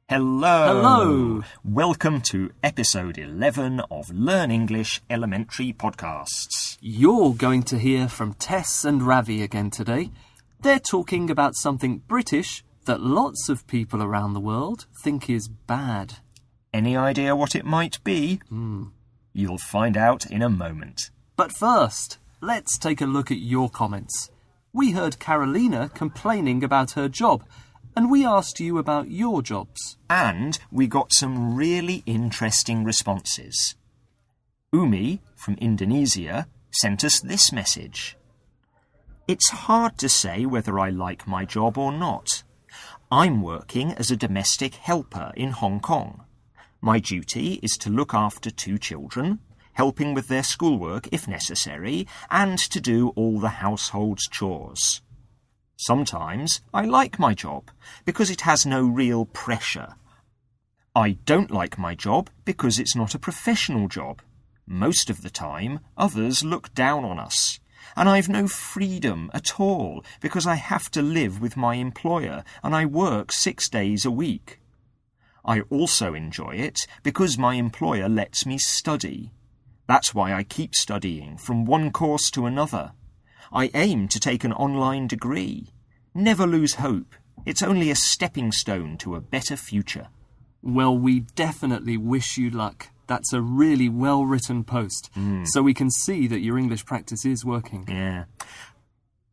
Hello! Hello! Welcome to episode 11 of Learn English Elementary Podcasts. You're going to hear from Tess and Ravi again today. They're talking about something British that lots of people around the world think is bad. Any idea what it might be? You'll find out in a moment. But first, let's take a look at your comments. We heard Carolina complaining about her job, and we asked you about your jobs. And we got some really interesting responses. Umi from Indonesia sent us this message. It's hard to say whether I like my job or not. I'm working as a domestic helper in Hong Kong. My duty is to look after 2 children, helping with their schoolwork if necessary, and to do all the household's chores. Sometimes I like my job because it has no real pressure. I don't like my job because it's not a professional job. Most of the time, others look down on us. And I've no freedom at all because I have to live with my employer and I work 6 days a week. I also enjoy it because my employer lets me study. That's why I keep studying from one course to another. I aim to take an online degree. Never lose hope. It's only a stepping stone to a better future. Well, we definitely wish you luck. That's a really well-written post, so we can see that your English practice is working. Yeah.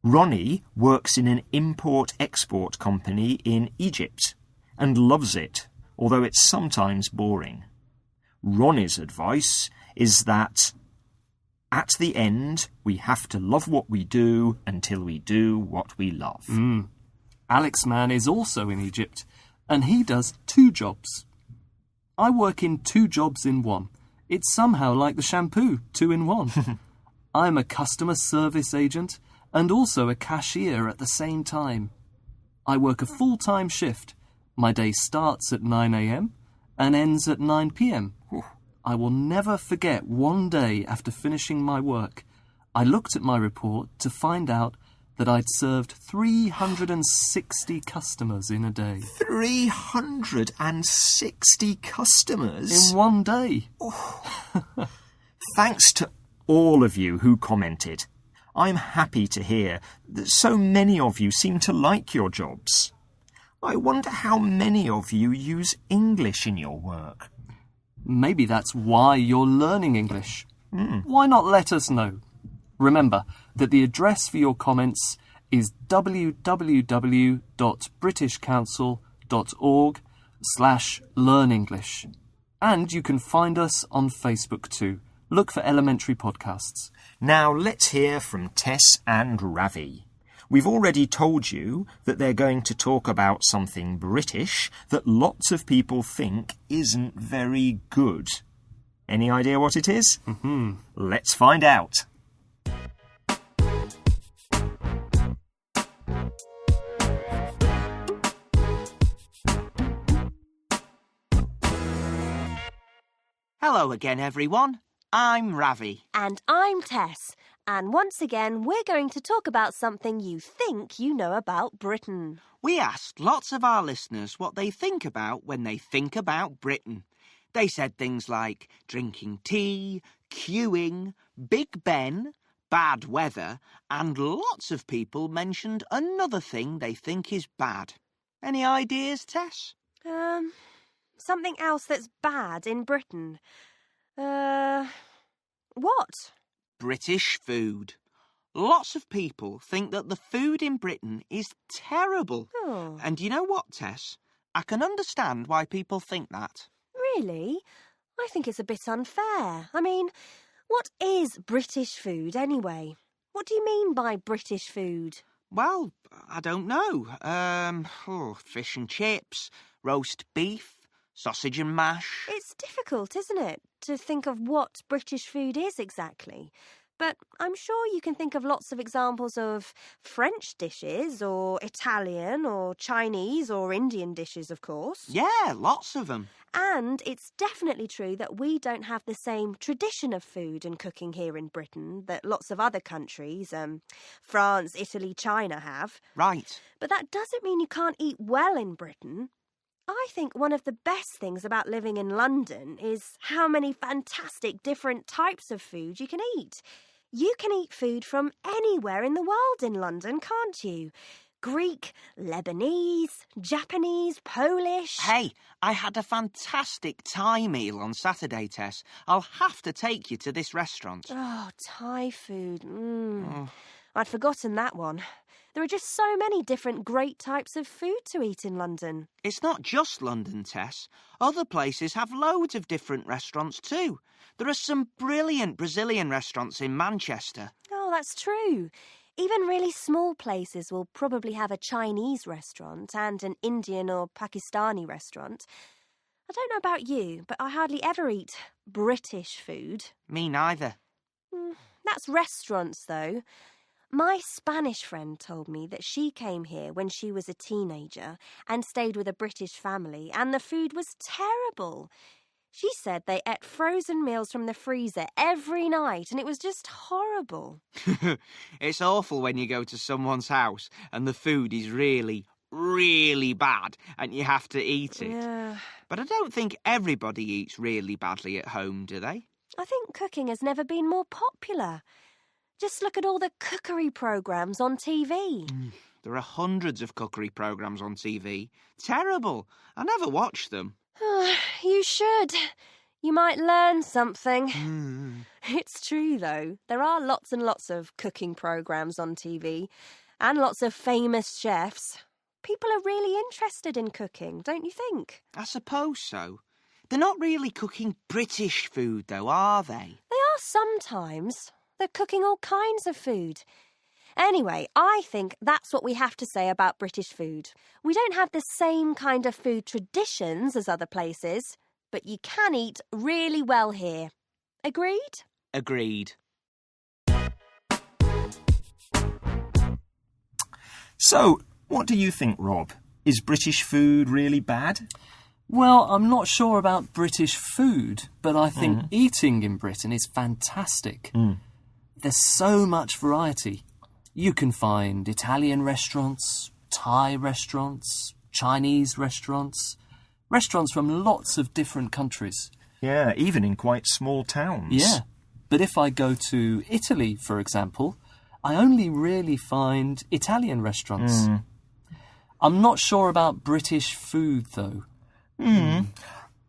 Ronnie works in an import-export company in Egypt and loves it, although it's sometimes boring. Ronnie's advice is that at the end, we have to love what we do until we do what we love. Alex Man is also in Egypt, and he does 2 jobs. I work in 2 jobs in one. It's somehow like the shampoo, 2 in 1. I'm a customer service agent and also a cashier at the same time. I work a full-time shift. My day starts at 9 a.m. and ends at 9 p.m. I will never forget one day after finishing my work. I looked at my report to find out that I'd served 360 customers in a day. 360 customers? In one day. Thanks to all of you who commented. I'm happy to hear that so many of you seem to like your jobs. I wonder how many of you use English in your work. Maybe that's why you're learning English. Why not let us know? Remember that the address for your comments is www.britishcouncil.org/learnenglish. And you can find us on Facebook too. Look for Elementary Podcasts. Now let's hear from Tess and Ravi. We've already told you that they're going to talk about something British that lots of people think isn't very good. Any idea what it is? Let's find out. Hello again, everyone. I'm Ravi. And I'm Tess. And once again, we're going to talk about something you think you know about Britain. We asked lots of our listeners what they think about when they think about Britain. They said things like drinking tea, queuing, Big Ben, bad weather, and lots of people mentioned another thing they think is bad. Any ideas, Tess? Something else that's bad in Britain. What? British food. Lots of people think that the food in Britain is terrible. Oh. And you know what, Tess? I can understand why people think that. Really? I think it's a bit unfair. I mean, what is British food anyway? What do you mean by British food? Well, I don't know. Fish and chips, roast beef, sausage and mash. It's difficult, isn't it, to think of what British food is exactly. But I'm sure you can think of lots of examples of French dishes or Italian or Chinese or Indian dishes, of course. Yeah, lots of them. And it's definitely true that we don't have the same tradition of food and cooking here in Britain that lots of other countries, France, Italy, China have. Right. But that doesn't mean you can't eat well in Britain. I think one of the best things about living in London is how many fantastic different types of food you can eat. You can eat food from anywhere in the world in London, can't you? Greek, Lebanese, Japanese, Polish. Hey, I had a fantastic Thai meal on Saturday, Tess. I'll have to take you to this restaurant. Oh, Thai food. I'd forgotten that one. There are just so many different great types of food to eat in London. It's not just London, Tess. Other places have loads of different restaurants too. There are some brilliant Brazilian restaurants in Manchester. Oh, that's true. Even really small places will probably have a Chinese restaurant and an Indian or Pakistani restaurant. I don't know about you, but I hardly ever eat British food. Me neither. That's restaurants, though. My Spanish friend told me that she came here when she was a teenager and stayed with a British family, and the food was terrible. She said they ate frozen meals from the freezer every night, and it was just horrible. It's awful when you go to someone's house and the food is really, really bad and you have to eat it. Yeah. But I don't think everybody eats really badly at home, do they? I think cooking has never been more popular. Just look at all the cookery programmes on TV. There are hundreds of cookery programmes on TV. Terrible. I never watch them. You should. You might learn something. It's true, though. There are lots and lots of cooking programmes on TV and lots of famous chefs. People are really interested in cooking, don't you think? I suppose so. They're not really cooking British food, though, are they? They are sometimes. They're cooking all kinds of food. Anyway, I think that's what we have to say about British food. We don't have the same kind of food traditions as other places, but you can eat really well here. Agreed? Agreed. So, what do you think, Rob? Is British food really bad? Well, I'm not sure about British food, but I think eating in Britain is fantastic. There's so much variety. You can find Italian restaurants, Thai restaurants, Chinese restaurants, restaurants from lots of different countries. Yeah, even in quite small towns. Yeah, but if I go to Italy, for example, I only really find Italian restaurants. I'm not sure about British food, though.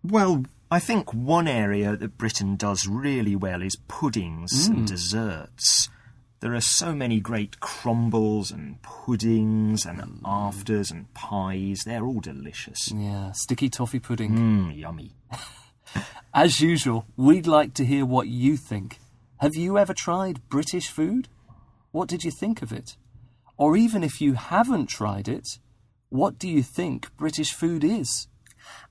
Well, I think one area that Britain does really well is puddings and desserts. There are so many great crumbles and puddings and afters and pies. They're all delicious. Yeah, sticky toffee pudding. Yummy. As usual, we'd like to hear what you think. Have you ever tried British food? What did you think of it? Or even if you haven't tried it, what do you think British food is?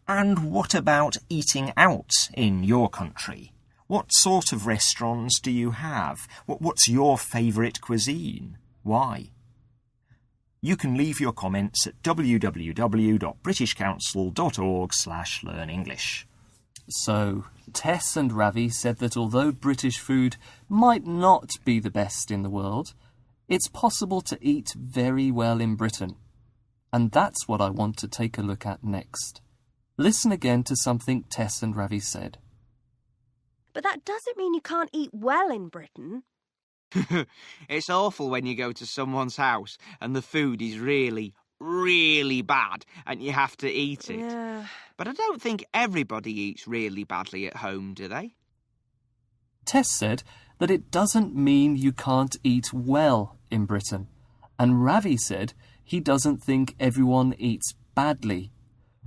And what about eating out in your country? What sort of restaurants do you have? What's your favourite cuisine? Why? You can leave your comments at www.britishcouncil.org/learnenglish. So, Tess and Ravi said that although British food might not be the best in the world, it's possible to eat very well in Britain. And that's what I want to take a look at next. Listen again to something Tess and Ravi said. But that doesn't mean you can't eat well in Britain. It's awful when you go to someone's house and the food is really, really bad and you have to eat it. Yeah. But I don't think everybody eats really badly at home, do they? Tess said that it doesn't mean you can't eat well in Britain. And Ravi said he doesn't think everyone eats badly.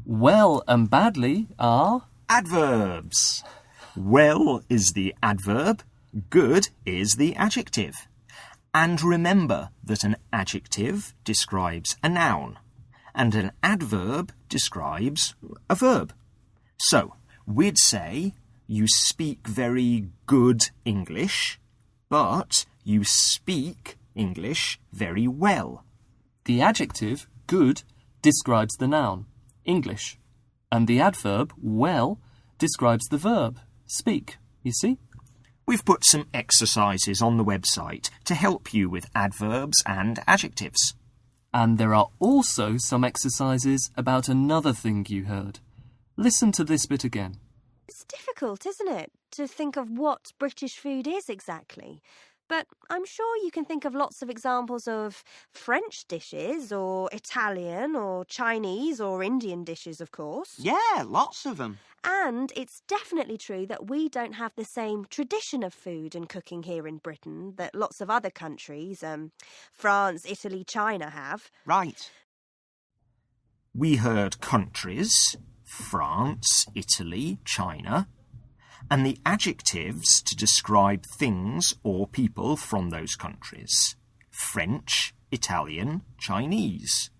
Well and badly are... Adverbs. Well is the adverb, good is the adjective. And remember that an adjective describes a noun, and an adverb describes a verb. So, we'd say, you speak very good English, but you speak English very well. The adjective, good, describes the noun, English, and the adverb, well, describes the verb, speak. You see? We've put some exercises on the website to help you with adverbs and adjectives. And there are also some exercises about another thing you heard. Listen to this bit again. It's difficult, isn't it, to think of what British food is exactly? But I'm sure you can think of lots of examples of French dishes or Italian or Chinese or Indian dishes, of course. Yeah, lots of them. And it's definitely true that we don't have the same tradition of food and cooking here in Britain that lots of other countries, France, Italy, China have. Right. We heard countries, France, Italy, China, and the adjectives to describe things or people from those countries. French, Italian, Chinese.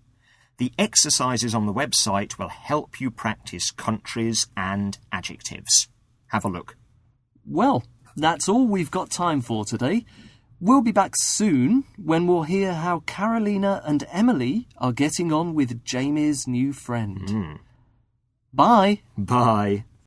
The exercises on the website will help you practice countries and adjectives. Have a look. Well, that's all we've got time for today. We'll be back soon when we'll hear how Carolina and Emily are getting on with Jamie's new friend. Bye. Bye.